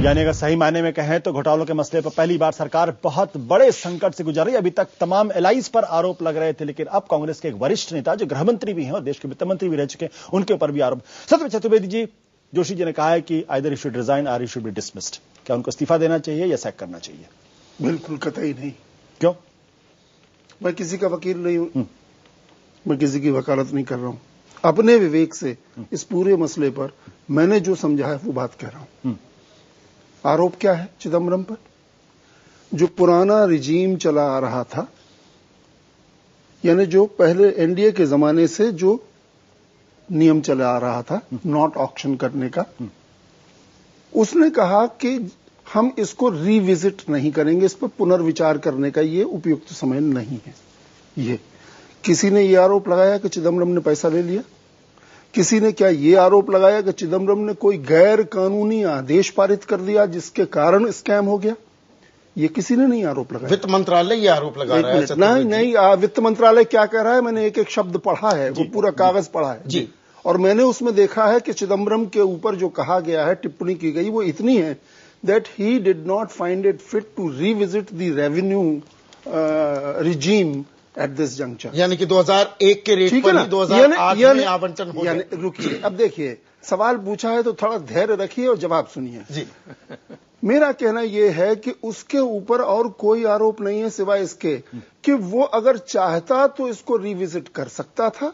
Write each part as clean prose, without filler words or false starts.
यानी अगर सही मायने में कहें तो घोटालों के मसले पर पहली बार सरकार बहुत बड़े संकट से गुजर रही है। अभी तक तमाम एलाइज पर आरोप लग रहे थे, लेकिन अब कांग्रेस के एक वरिष्ठ नेता जो गृहमंत्री भी हैं और देश के वित्त मंत्री भी रह चुके हैं, उनके ऊपर भी आरोप। सत्यव्रत चतुर्वेदी जी, जोशी जी ने कहा है कि आइदर ही शुड रिजाइन और ही शुड बी डिसमिस्ड। क्या उनको इस्तीफा देना चाहिए या सैक करना चाहिए? बिल्कुल कतई नहीं। क्यों? मैं किसी का वकील नहीं हूं, मैं किसी की वकालत नहीं कर रहा हूं। अपने विवेक से इस पूरे मसले पर मैंने जो समझा है वो बात कह रहा हूं। आरोप क्या है चिदम्बरम पर? जो पुराना रिजीम चला आ रहा था, यानी जो पहले एनडीए के जमाने से जो नियम चला आ रहा था नोट ऑक्शन करने का, उसने कहा कि हम इसको रिविजिट नहीं करेंगे, इस पर पुनर्विचार करने का ये उपयुक्त समय नहीं है। ये किसी ने ये आरोप लगाया कि चिदम्बरम ने पैसा ले लिया? किसी ने क्या ये आरोप लगाया कि चिदम्बरम ने कोई गैर कानूनी आदेश पारित कर दिया जिसके कारण स्कैम हो गया? ये किसी ने नहीं आरोप लगाया। वित्त मंत्रालय ये आरोप लगा रहा है। नहीं, वित्त मंत्रालय क्या कह रहा है? मैंने एक एक शब्द पढ़ा है, वो पूरा कागज पढ़ा है जी। और मैंने उसमें देखा है कि चिदम्बरम के ऊपर जो कहा गया है, टिप्पणी की गई, वो इतनी है that he did not find it fit to revisit the revenue regime at this juncture। यानी कि 2001 के रेट पर ही 2008 में आवंटन हो गया। रुकिए, अब देखिए, सवाल पूछा है तो थोड़ा धैर्य रखिए और जवाब सुनिए जी। मेरा कहना यह है कि उसके ऊपर और कोई आरोप नहीं है सिवाय इसके कि वो अगर चाहता तो इसको रिविजिट कर सकता था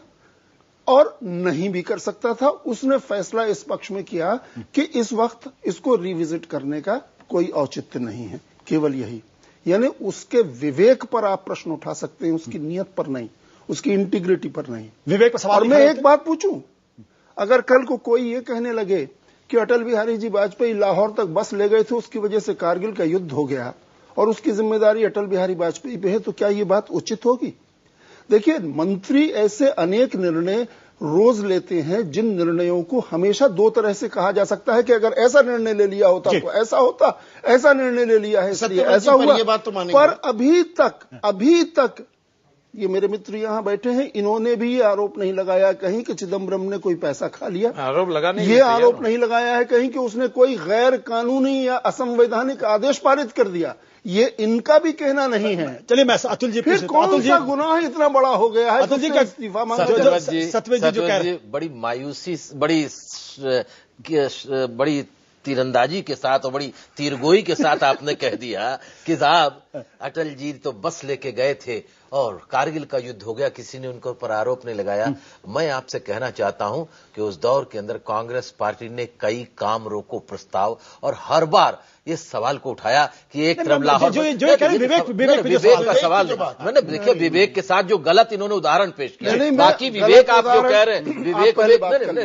और नहीं भी कर सकता था। उसने फैसला इस पक्ष में किया कि इस वक्त इसको रिविजिट करने का कोई औचित्य नहीं है, केवल यही। यानी उसके विवेक पर आप प्रश्न उठा सकते हैं, उसकी नीयत पर नहीं, उसकी इंटीग्रिटी पर नहीं। विवेक पर सवाल। और मैं एक बात पूछूं, अगर कल को कोई ये कहने लगे कि अटल बिहारी जी वाजपेयी लाहौर तक बस ले गए थे, उसकी वजह से कारगिल का युद्ध हो गया और उसकी जिम्मेदारी अटल बिहारी वाजपेयी पे है, तो क्या ये बात उचित होगी? देखिए, मंत्री ऐसे अनेक निर्णय रोज लेते हैं जिन निर्णयों को हमेशा दो तरह से कहा जा सकता है कि अगर ऐसा निर्णय ले लिया होता तो ऐसा होता, ऐसा निर्णय ले लिया है इसलिए ऐसा हुआ। ये बात तो मानेंगे। पर अभी तक ये मेरे मित्र यहां बैठे हैं, इन्होंने भी ये आरोप नहीं लगाया कहीं कि चिदम्बरम ने कोई पैसा खा लिया। आरोप लगाने ये आरोप नहीं लगाया है कहीं कि उसने कोई गैर कानूनी या असंवैधानिक आदेश पारित कर दिया। ये इनका भी कहना नहीं है। चलिए मैं अतुल जी, फिर कौन सा गुनाह इतना बड़ा हो गया है? अतुल जी का इस्तीफा मांगा। सत्यव्रत जी जो कह रहे, बड़ी मायूसी, बड़ी तीरंदाजी के साथ और बड़ी तीरगोई के साथ आपने कह दिया कि साहब अटल जी तो बस लेके गए थे और कारगिल का युद्ध हो गया, किसी ने उनके ऊपर आरोप नहीं लगाया। मैं आपसे कहना चाहता हूं कि उस दौर के अंदर कांग्रेस पार्टी ने कई काम रोको प्रस्ताव और हर बार इस सवाल को उठाया कि एक तरफ लाहौर विवेक का सवाल, मैंने देखिए विवेक के साथ जो गलत इन्होंने उदाहरण पेश किया, बाकी विवेक आप जो कह रहे हैं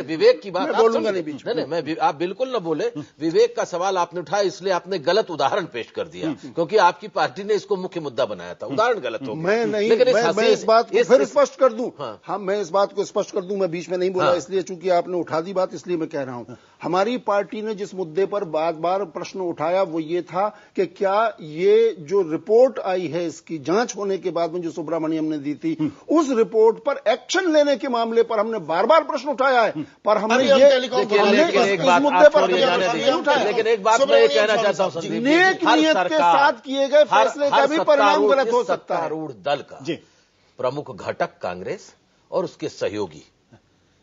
विवेक की बात नहीं, आप बिल्कुल न बोले। विवेक का सवाल आपने उठाया इसलिए आपने गलत उदाहरण पेश कर दिया, क्योंकि आपकी पार्टी ने इसको मुख्य मुद्दा बनाया था। उदाहरण गलत हो गया। मैं इस बात को फिर स्पष्ट कर दूं। हाँ, मैं इस बात को स्पष्ट कर दूं, मैं बीच में नहीं बोला इसलिए चूंकि आपने उठा दी बात, इसलिए मैं कह रहा हूं। हमारी पार्टी ने जिस मुद्दे पर बार बार प्रश्न उठाया वो ये था कि क्या ये जो रिपोर्ट आई है इसकी जांच होने के बाद में जो सुब्रमण्यम ने दी थी, उस रिपोर्ट पर एक्शन लेने के मामले पर हमने बार बार प्रश्न उठाया है, पर हमने ये इस मुद्दे पर उठाया। लेकिन एक बात मैं ये कहना चाहता हूं, नेक नियत के साथ किए गए फैसले का भी परिणाम गलत हो सकता है। सत्तारूढ़ दल का प्रमुख घटक कांग्रेस और उसके सहयोगी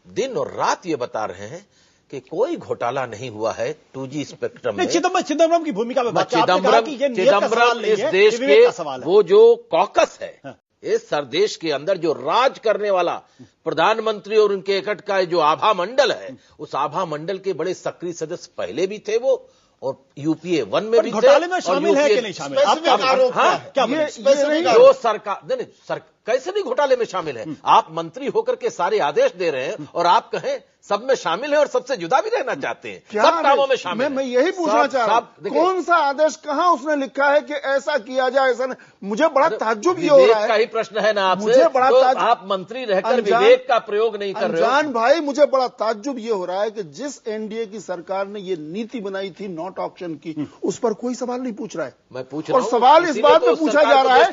दिन और रात ये बता रहे हैं कि कोई घोटाला नहीं हुआ है 2G स्पेक्ट्रम में। चिदम्बरम की भूमिका में चिदम्बरम इस देश के वो जो कॉकस है, इस देश के अंदर जो राज करने वाला प्रधानमंत्री और उनके एकट का जो आभा मंडल है, उस आभा मंडल के बड़े सक्रिय सदस्य पहले भी थे वो, और यूपीए 1 में भी घोटाले में शामिल है कि नहीं शामिल? जो सरकार कैसे नहीं घोटाले में शामिल है? आप मंत्री होकर के सारे आदेश दे रहे हैं और आप कहें सब में शामिल है और सबसे जुदा भी रहना चाहते हैं, सब कामों में शामिल। मैं यही पूछना चाह रहा हूं, कौन सा आदेश कहां उसने लिखा है कि ऐसा किया जाए, ऐसा नहीं? मुझे बड़ा ताज्जुब ये हो रहा है। का ही प्रश्न है ना आपसे, मुझे बड़ा तो आप मंत्री रहकर विवेक का प्रयोग नहीं कर रहे हो। जान भाई, मुझे बड़ा ताज्जुब ये हो रहा है कि जिस एनडीए की सरकार ने ये नीति बनाई थी नोट ऑक्शन की, उस पर कोई सवाल नहीं पूछ रहा है। मैं पूछ रहा हूं, और सवाल इस बात में पूछा जा रहा है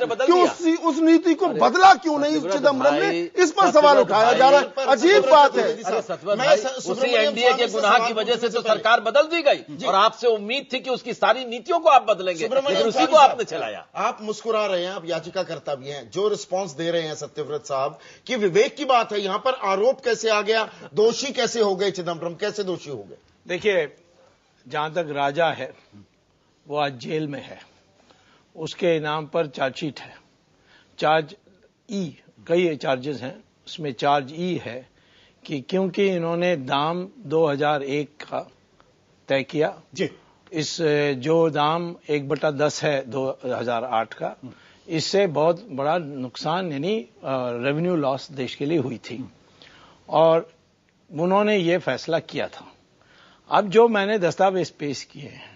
कि उस नीति को बदला बोला क्यों नहीं चिदम्बरम ने, इस पर सवाल उठाया जा रहा है। अजीब बात है। उसी एनडीए के गुनाह की वजह से तो सरकार बदल दी गई और आपसे उम्मीद थी कि उसकी सारी नीतियों को आप बदलेंगे, लेकिन उसी को आपने चलाया। आप मुस्कुरा रहे हैं, आप याचिकाकर्ता भी हैं, जो रिस्पांस दे रहे हैं सत्यव्रत साहब कि विवेक की बात है, यहां पर आरोप कैसे आ गया, दोषी कैसे हो गए चिदम्बरम, कैसे दोषी हो गए? देखिए, जहां तक राजा है वो आज जेल में है, उसके नाम पर चार्जशीट है, चार्ज ई, कई चार्जेस हैं, उसमें चार्ज ई है कि क्योंकि इन्होंने दाम 2001 का तय किया जी, इस जो दाम 1/10 है 2008 का, इससे बहुत बड़ा नुकसान यानी रेवेन्यू लॉस देश के लिए हुई थी और उन्होंने ये फैसला किया था। अब जो मैंने दस्तावेज पेश किए हैं,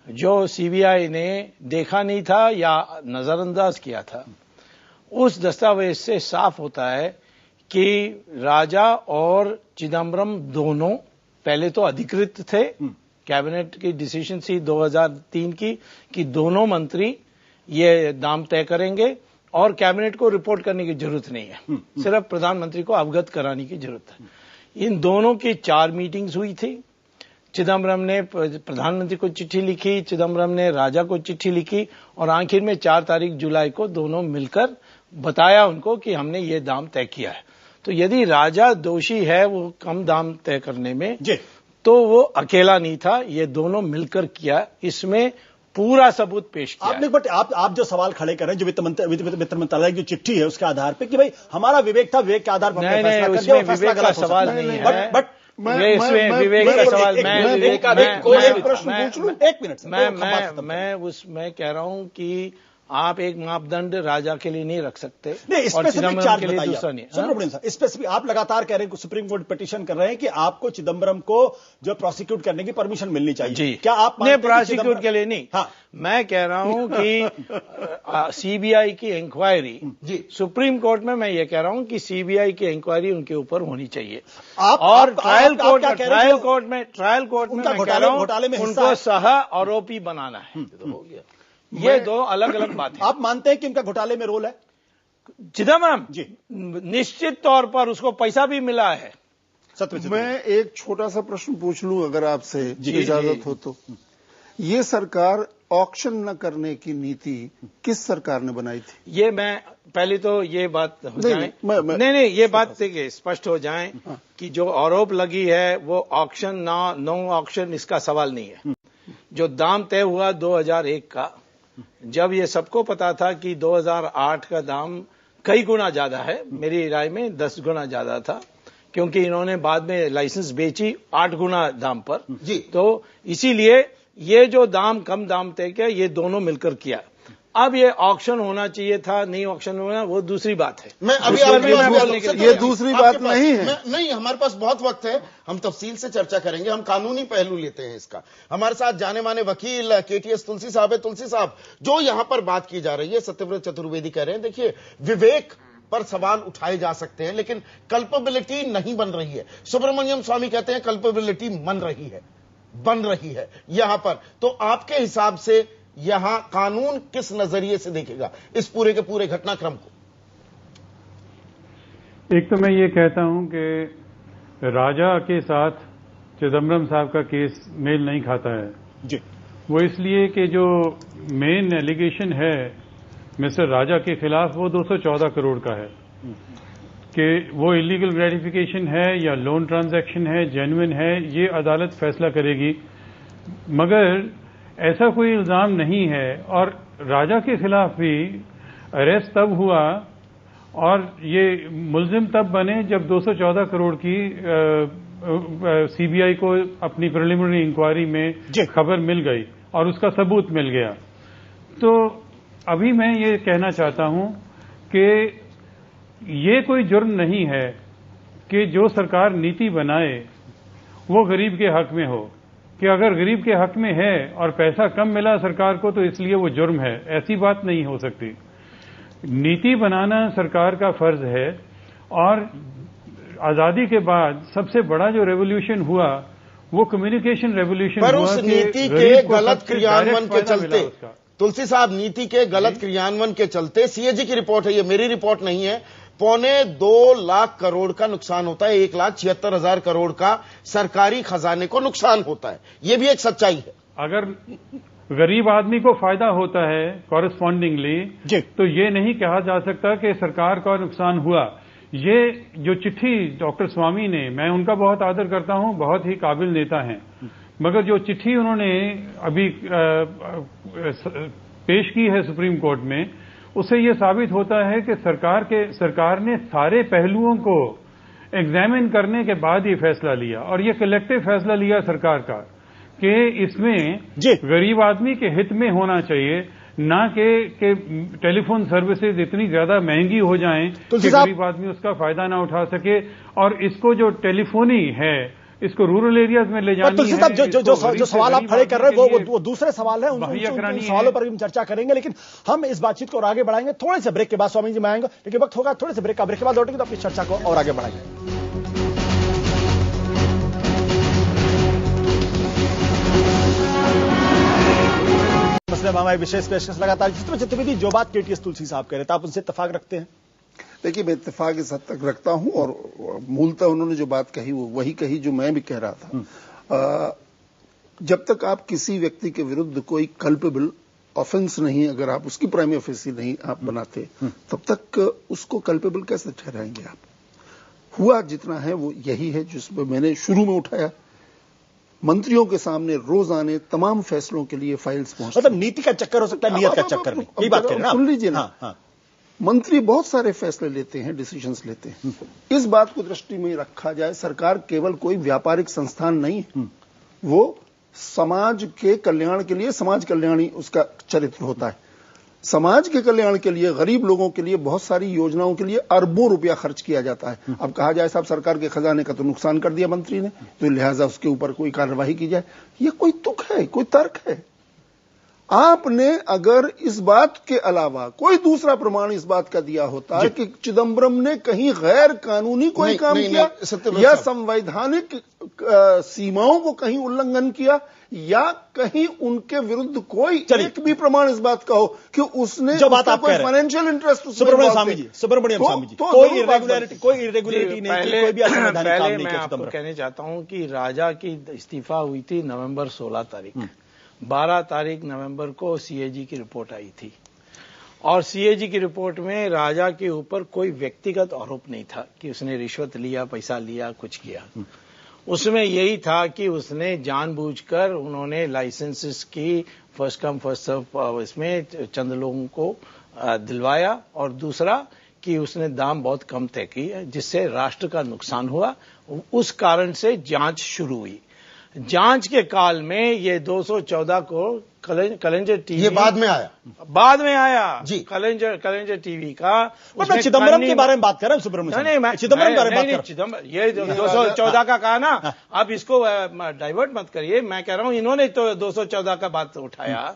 जो सीबीआई ने देखा नहीं था या नजरअंदाज किया था, उस दस्तावेज से साफ होता है कि राजा और चिदम्बरम दोनों पहले तो अधिकृत थे, कैबिनेट की डिसीजन थी 2003 की कि दोनों मंत्री ये दाम तय करेंगे और कैबिनेट को रिपोर्ट करने की जरूरत नहीं है, सिर्फ प्रधानमंत्री को अवगत कराने की जरूरत है। इन दोनों की 4 मीटिंग्स हुई थी। चिदम्बरम ने प्रधानमंत्री को चिट्ठी लिखी, चिदम्बरम ने राजा को चिट्ठी लिखी और आखिर में 4 तारीख जुलाई को दोनों मिलकर बताया उनको कि हमने ये दाम तय किया है। तो यदि राजा दोषी है वो कम दाम तय करने में, तो वो अकेला नहीं था, ये दोनों मिलकर किया, इसमें पूरा सबूत पेश किया। आपने बट आप जो सवाल खड़े कर रहे हैं, जो वित्त मंत्रालय की चिट्ठी है उसके आधार पे कि भाई हमारा विवेक था, विवेक के आधार पर नहीं, उसमें विवेक का सवाल नहीं है, बट विवेक का सवाल मैं उसमें कह रहा हूं कि आप एक मापदंड राजा के लिए नहीं रख सकते और चिदम्बरम के लिए दूसरा नहीं। स्पेसिफिक आप लगातार कह रहे हैं, सुप्रीम कोर्ट पिटीशन कर रहे हैं कि आपको चिदम्बरम को जो प्रोसिक्यूट करने की परमिशन मिलनी चाहिए जी। क्या आप प्रोसिक्यूट के लिए नहीं? हाँ, मैं कह रहा हूं कि सीबीआई की इंक्वायरी जी, सुप्रीम कोर्ट में मैं ये कह रहा हूं कि सीबीआई की इंक्वायरी उनके ऊपर होनी चाहिए और ट्रायल कोर्ट में मैं कह रहा हूं उनको सह आरोपी बनाना है। हो गया, ये 2 अलग अलग बातें। आप मानते हैं कि इनका घोटाले में रोल है? चिदम्बरम जी, निश्चित तौर पर उसको पैसा भी मिला है। मैं एक छोटा सा प्रश्न पूछ लूं अगर आपसे इजाजत हो तो। ये सरकार ऑक्शन न करने की नीति किस सरकार ने बनाई थी? ये मैं पहले तो ये बात हो जाए, नहीं ये बात देखिए स्पष्ट हो जाए कि जो आरोप लगी है वो ऑक्शन नो ऑक्शन इसका सवाल नहीं है। जो दाम तय हुआ 2001 का, जब ये सबको पता था कि 2008 का दाम कई गुना ज्यादा है, मेरी राय में 10 गुना ज्यादा था, क्योंकि इन्होंने बाद में लाइसेंस बेची 8 गुना दाम पर जी, तो इसीलिए ये जो दाम कम दाम तय किया ये दोनों मिलकर किया। अब ये ऑक्शन होना चाहिए था, नहीं ऑक्शन होना, वो दूसरी बात है। मैं अभी ये दूसरी बात नहीं है। नहीं, हमारे पास बहुत वक्त है, हम तफसील से चर्चा करेंगे, हम कानूनी पहलू लेते हैं इसका। हमारे साथ जाने माने वकील केटीएस तुलसी साहब है। तुलसी साहब, जो यहां पर बात की जा रही है, सत्यव्रत चतुर्वेदी कह रहे हैं, देखिए विवेक पर सवाल उठाए जा सकते हैं लेकिन कल्पेबिलिटी नहीं बन रही है। सुब्रमण्यम स्वामी कहते हैं कल्पेबिलिटी बन रही है यहां पर। तो आपके हिसाब से यहां कानून किस नजरिए से देखेगा इस पूरे के पूरे घटनाक्रम को? एक तो मैं ये कहता हूं कि राजा के साथ चिदम्बरम साहब का केस मेल नहीं खाता है जी। वो इसलिए कि जो मेन एलिगेशन है मिस्टर राजा के खिलाफ वो 214 करोड़ का है कि वो इलीगल ग्रेटिफिकेशन है या लोन ट्रांजैक्शन है, जेन्युइन है, ये अदालत फैसला करेगी। मगर ऐसा कोई इल्जाम नहीं है और राजा के खिलाफ भी अरेस्ट तब हुआ और ये मुलजिम तब बने जब 214 करोड़ की सीबीआई को अपनी प्रिलिमिनरी इंक्वायरी में खबर मिल गई और उसका सबूत मिल गया। तो अभी मैं ये कहना चाहता हूं कि ये कोई जुर्म नहीं है कि जो सरकार नीति बनाए वो गरीब के हक में हो, कि अगर गरीब के हक में है और पैसा कम मिला सरकार को तो इसलिए वो जुर्म है, ऐसी बात नहीं हो सकती। नीति बनाना सरकार का फर्ज है और आजादी के बाद सबसे बड़ा जो रेवोल्यूशन हुआ वो कम्युनिकेशन रेवोल्यूशन हुआ। पर उस नीति के गलत क्रियान्वयन के चलते तुलसी साहब, नीति के गलत क्रियान्वयन के चलते, सीएजी की रिपोर्ट है, ये मेरी रिपोर्ट नहीं है, 2.25 लाख करोड़ का नुकसान होता है, 1,76,000 करोड़ का सरकारी खजाने को नुकसान होता है। ये भी एक सच्चाई है। अगर गरीब आदमी को फायदा होता है कॉरेस्पॉन्डिंगली, तो ये नहीं कहा जा सकता कि सरकार का नुकसान हुआ। ये जो चिट्ठी डॉक्टर स्वामी ने, मैं उनका बहुत आदर करता हूं, बहुत ही काबिल नेता हैं, मगर जो चिट्ठी उन्होंने अभी पेश की है सुप्रीम कोर्ट में, उससे ये साबित होता है कि सरकार ने सारे पहलुओं को एग्जामिन करने के बाद ये फैसला लिया, और ये कलेक्टिव फैसला लिया सरकार का कि इसमें गरीब आदमी के हित में होना चाहिए, ना कि टेलीफोन सर्विसेज इतनी ज्यादा महंगी हो जाएं कि गरीब आदमी उसका फायदा ना उठा सके। और इसको जो टेलीफोनी है, इसको रूरल एरियाज में ले जानी तुलसी साहब, जो सवाल आप खड़े कर रहे हैं वो दूसरे सवाल हैं, उन सवालों पर भी हम चर्चा करेंगे, लेकिन हम इस बातचीत को और आगे बढ़ाएंगे थोड़े से ब्रेक के बाद। स्वामी जी मैं आएंगे, लेकिन वक्त होगा थोड़े से ब्रेक के बाद लौटेंगे तो अपनी चर्चा को और आगे बढ़ाएंगे। मसले मामला विशेष पेशकश लगातार। चित्र चतुर्वेदी, जो बात केटीएस तुलसी साहब कह रहे थे, आप उनसे इत्तेफाक रखते हैं? देखिए, मैं इत्तेफाक इस हद तक रखता हूं, और मूलतः उन्होंने जो बात कही वो वही कही जो मैं भी कह रहा था। जब तक आप किसी व्यक्ति के विरुद्ध कोई कल्पेबल ऑफेंस नहीं, अगर आप उसकी प्राइमरी ऑफेंसी नहीं आप बनाते, तब तक उसको कल्पेबल कैसे ठहराएंगे आप? हुआ जितना है वो यही है जिसमें मैंने शुरू में उठाया। मंत्रियों के सामने रोज आने तमाम फैसलों के लिए फाइल्स पहुंचती, मतलब नीति का चक्कर हो सकता है, नियत का चक्कर नहीं। यही बात कह रहे हैं, सुन लीजिए ना। मंत्री बहुत सारे फैसले लेते हैं, डिसीजंस लेते हैं। इस बात को दृष्टि में रखा जाए, सरकार केवल कोई व्यापारिक संस्थान नहीं है, वो समाज के कल्याण के लिए, समाज कल्याणी उसका चरित्र होता है। समाज के कल्याण के लिए, गरीब लोगों के लिए बहुत सारी योजनाओं के लिए अरबों रुपया खर्च किया जाता है। अब कहा जाए साहब सरकार के खजाने का तो नुकसान कर दिया मंत्री ने, तो लिहाजा उसके ऊपर कोई कार्रवाई की जाए, ये कोई तुक है, कोई तर्क है? आपने अगर इस बात के अलावा कोई दूसरा प्रमाण इस बात का दिया होता है कि चिदम्बरम ने कहीं गैर कानूनी कोई काम किया या संवैधानिक सीमाओं को कहीं उल्लंघन किया, या कहीं उनके विरुद्ध कोई एक भी प्रमाण इस बात का हो कि उसने जो बात आप कह रहे हैं, फाइनेंशियल इंटरेस्ट, सुब्रमण्यम स्वामी जी, कोई इरेगुलरिटी नहीं, कोई भी असंवैधानिक काम नहीं किया। मैं आपको कहना चाहता हूं कि राजा की इस्तीफा हुई थी नवंबर 16 तारीख, 12 तारीख नवंबर को सीएजी की रिपोर्ट आई थी, और सीएजी की रिपोर्ट में राजा के ऊपर कोई व्यक्तिगत आरोप नहीं था कि उसने रिश्वत लिया, पैसा लिया, कुछ किया। उसमें यही था कि उसने जानबूझकर, उन्होंने लाइसेंसेस की फर्स्ट कम फर्स्ट सर्व इसमें चंद लोगों को दिलवाया, और दूसरा कि उसने दाम बहुत कम तय किए जिससे राष्ट्र का नुकसान हुआ। उस कारण से जांच शुरू हुई। जांच के काल में ये 214 को कलेंजर टीवी, ये बाद में आया जी, कलेंजर टीवी का। मैं चिदम्बरम के बारे में बात कर रहा हूं, सुब्रमण्यम नहीं, मैं चिदम्बरम के बारे में बात कर रहा हूं। चिदम्बरम ये 214 का कहा ना, अब इसको डाइवर्ट मत करिए। मैं कह रहा हूं इन्होंने तो 214 का बात उठाया,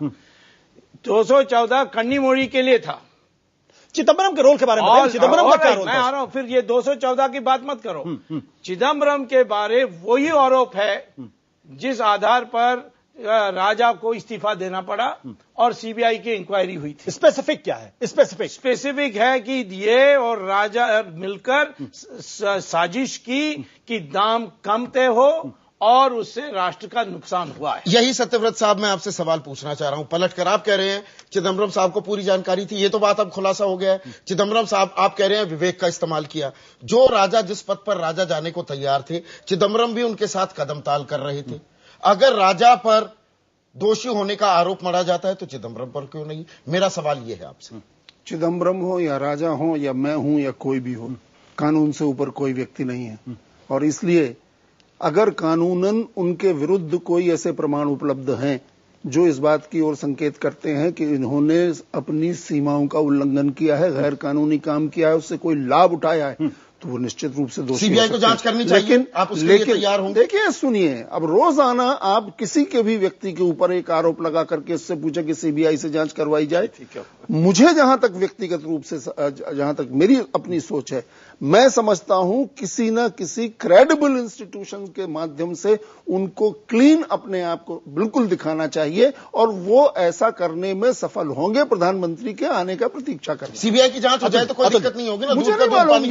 214 कन्नी मोड़ी के लिए था। चिदम्बरम के रोल के बारे में बताइए, चिदम्बरम का क्या रोल था? मैं आ रहा हूं, फिर ये 214 की बात मत करो। चिदम्बरम के बारे वही आरोप है जिस आधार पर राजा को इस्तीफा देना पड़ा और सीबीआई की इंक्वायरी हुई थी। स्पेसिफिक क्या है? स्पेसिफिक है कि ये और राजा मिलकर साजिश की कि दाम कम तय हो और उससे राष्ट्र का नुकसान हुआ है। यही सत्यव्रत साहब मैं आपसे सवाल पूछना चाह रहा हूं। पलटकर आप कह रहे हैं चिदम्बरम साहब को पूरी जानकारी थी, ये तो बात अब खुलासा हो गया है। चिदम्बरम साहब आप कह रहे हैं विवेक का इस्तेमाल किया। जो राजा जिस पद पर राजा जाने को तैयार थे, चिदम्बरम भी उनके साथ कदम ताल कर रहे थे। अगर राजा पर दोषी होने का आरोप मढ़ा जाता है तो चिदम्बरम पर क्यों नहीं? मेरा सवाल यह है आपसे। चिदम्बरम हो या राजा हो या मैं हूं या कोई भी हो, कानून से ऊपर कोई व्यक्ति नहीं है, और इसलिए अगर कानूनन उनके विरुद्ध कोई ऐसे प्रमाण उपलब्ध हैं जो इस बात की ओर संकेत करते हैं कि इन्होंने अपनी सीमाओं का उल्लंघन किया है, गैर कानूनी काम किया है, उससे कोई लाभ उठाया है, तो वो निश्चित रूप से दोषी। सीबीआई को जांच करनी चाहिए। लेकिन आप उसके लिए तैयार होंगे? देखिए, सुनिए, अब रोजाना आप किसी के भी व्यक्ति के ऊपर एक आरोप लगा करके इससे पूछे कि सीबीआई से जांच करवाई जाए। मुझे जहां तक व्यक्तिगत रूप से, जहां तक मेरी अपनी सोच है, मैं समझता हूं किसी ना किसी क्रेडिबल इंस्टीट्यूशन के माध्यम से उनको क्लीन अपने आप को बिल्कुल दिखाना चाहिए, और वो ऐसा करने में सफल होंगे। प्रधानमंत्री के आने का प्रतीक्षा करें। सीबीआई की जांच हो जाए तो कोई दिक्कत नहीं होगी ना। मुझे नहीं मालूम,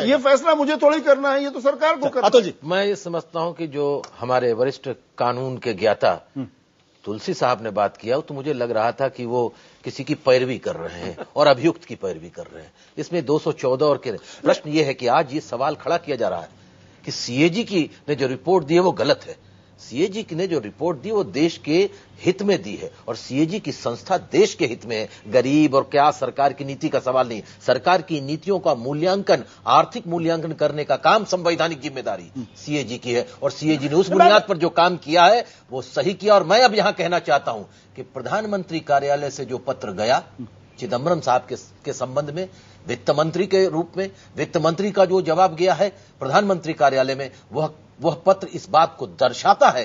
ये फैसला मुझे थोड़ी करना है, ये तो सरकार को करना है। मैं ये समझता हूं कि जो हमारे वरिष्ठ कानून के ज्ञाता तुलसी साहब ने बात किया, तो मुझे लग रहा था कि वो किसी की पैरवी कर रहे हैं और अभियुक्त की पैरवी कर रहे हैं। इसमें 214 और के प्रश्न ये है कि आज ये सवाल खड़ा किया जा रहा है कि सीएजी की ने जो रिपोर्ट दी है वो गलत है। सीएजी ने जो रिपोर्ट दी वो देश के हित में दी है, और सीएजी की संस्था देश के हित में है। गरीब और क्या सरकार की नीति का सवाल नहीं, सरकार की नीतियों का मूल्यांकन, आर्थिक मूल्यांकन करने का काम संवैधानिक जिम्मेदारी सीएजी की है, और सीएजी ने उस बुनियाद पर जो काम किया है वो सही किया। और मैं अब यहां कहना चाहता हूं कि प्रधानमंत्री कार्यालय से जो पत्र गया चिदम्बरम साहब के संबंध में, वित्त मंत्री के रूप में, वित्त मंत्री का जो जवाब गया है प्रधानमंत्री कार्यालय में, वह पत्र इस बात को दर्शाता है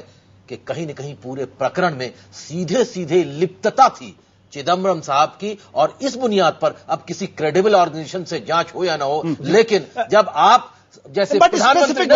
कि कहीं न कहीं पूरे प्रकरण में सीधे सीधे लिप्तता थी चिदम्बरम साहब की। और इस बुनियाद पर अब किसी क्रेडिबल ऑर्गेनाइजेशन से जांच हो या ना हो, लेकिन जब आप जैसे प्रधानमंत्री ने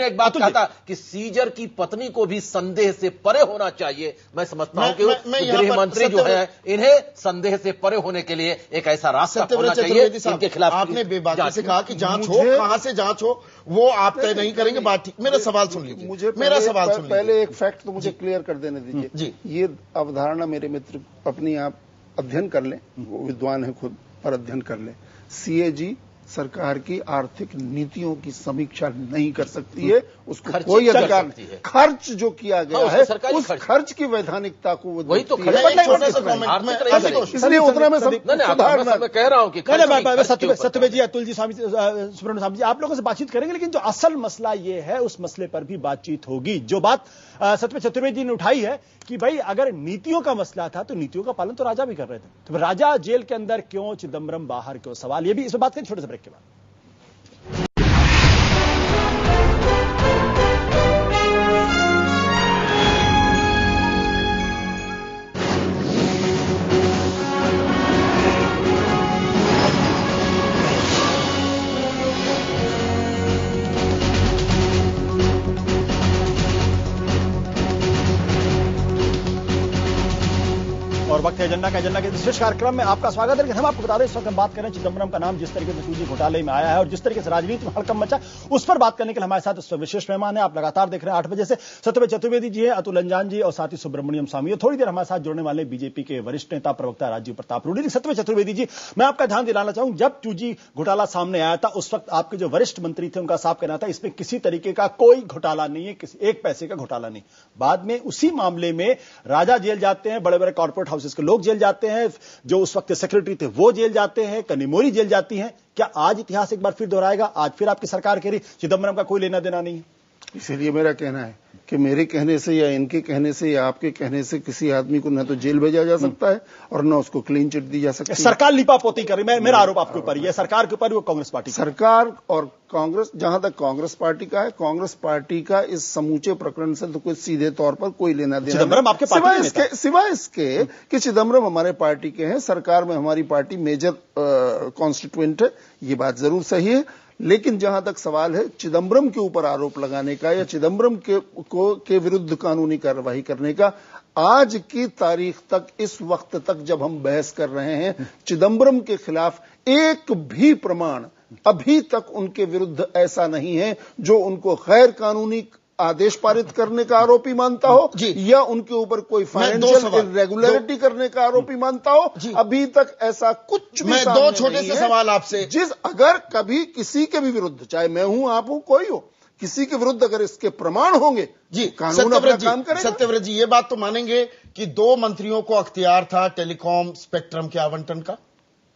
एक बात कहा था कि सीजर की पत्नी को भी संदेह से परे होना चाहिए, मैं समझता हूं कि गृह मंत्री जो है इन्हें संदेह से परे होने के लिए एक ऐसा रास्ता होना चाहिए। इनके खिलाफ आपने बेबाकी से कहा कि जांच हो, कहां से जांच हो वो आप तय नहीं करेंगे, बात ठीक। मेरा सवाल सुन लीजिए, मुझे मेरा सवाल सुन लीजिए। पहले एक फैक्ट तो मुझे क्लियर कर देने दीजिए। ये अवधारणा मेरे मित्र अपनी आप अध्ययन कर लें, वो विद्वान है खुद, पर अध्ययन कर लें। सीएजी सरकार की आर्थिक नीतियों की समीक्षा नहीं कर सकती है, उसको कोई अधिकार नहीं। खर्च जो किया गया है उस खर्च की वैधानिकता को वो वही तो इसलिए उतना मैं कह रहा हूं कि सत्यवेद जी, अतुल जी, सुब्रमण्यम स्वामी जी, आप लोगों से बातचीत करेंगे, लेकिन जो असल मसला ये है उस मसले पर भी बातचीत होगी। जो बात सत्यवेद चतुर्वेदी जी ने उठाई है कि भाई अगर नीतियों का मसला था तो नीतियों का पालन तो राजा भी कर रहे थे, तो राजा जेल के अंदर क्यों, चिदम्बरम बाहर क्यों, सवाल ये भी। इस पर बात करें छोटे से ब्रेक के बाद। और वक्त है एजेंडा के विशेष कार्यक्रम में आपका स्वागत है। लेकिन हम आपको बता दें, इस वक्त हम बात करें चिदम्बरम का नाम जिस तरीके से टूजी घोटाले में आया है और जिस तरीके से राजनीति में हड़कंप मचा, उस पर बात करने के लिए हमारे साथ इस विशेष मेहमान है। आप लगातार देख रहे हैं 8 बजे से सत्यवेद चतुर्वेदी जी हैं, अतुल अंजान जी और साथ ही सुब्रमण्यम स्वामी। थोड़ी देर हमारे साथ जुड़ने वाले बीजेपी के वरिष्ठ नेता प्रवक्ता राजीव प्रताप रूडी। सत्यवेद चतुर्वेदी जी, मैं आपका ध्यान दिलाना चाहूं, जब टूजी घोटाला सामने आया था उस वक्त आपके जो वरिष्ठ मंत्री थे उनका साफ कहना था इसमें किसी तरीके का कोई घोटाला नहीं है, किसी एक पैसे का घोटाला नहीं। बाद में उसी मामले में राजा जेल जाते हैं, बड़े बड़े कॉर्पोरेट हाउसेस के लोग जेल जाते हैं, जो उस वक्त सेक्रेटरी थे वो जेल जाते हैं, कनिमोरी जेल जाती हैं। क्या आज इतिहास एक बार फिर दोहराएगा? आज फिर आपकी सरकार कह रही चिदम्बरम का कोई लेना देना नहीं है। इसलिए मेरा कहना है कि मेरे कहने से या इनके कहने से या आपके कहने से किसी आदमी को न तो जेल भेजा जा सकता है और न उसको क्लीन चिट दी जा सकती है। सरकार लिपापोती कर रही है, मेरा आरोप आपके ऊपर है, सरकार के ऊपर वो कांग्रेस पार्टी, सरकार और कांग्रेस, जहां तक कांग्रेस पार्टी का है, कांग्रेस पार्टी का इस समूचे प्रकरण से तो कोई सीधे तौर पर कोई लेना देना चिदम्बरम आपके पार्टी सिवाय इसके कि चिदम्बरम हमारे पार्टी के हैं, सरकार में हमारी पार्टी मेजर कॉन्स्टिट्यूएंट है, ये बात जरूर सही है। लेकिन जहां तक सवाल है चिदम्बरम के ऊपर आरोप लगाने का या चिदम्बरम के विरुद्ध कानूनी कार्रवाई करने का, आज की तारीख तक, इस वक्त तक जब हम बहस कर रहे हैं, चिदम्बरम के खिलाफ एक भी प्रमाण अभी तक उनके विरुद्ध ऐसा नहीं है जो उनको गैर कानूनी आदेश पारित करने का आरोपी मानता हो या उनके ऊपर कोई फाइनेंशियल इरेगुलरिटी करने का आरोपी मानता हो। अभी तक ऐसा कुछ भी मैं दो छोटे से सवाल आपसे, अगर कभी किसी के भी विरुद्ध, चाहे मैं हूं, आप हूं, कोई हो, किसी के विरुद्ध अगर इसके प्रमाण होंगे जी, कानून अपना काम करेगा। सत्यव्रत जी, ये बात तो मानेंगे कि 2 मंत्रियों को अख्तियार था टेलीकॉम स्पेक्ट्रम के आवंटन का,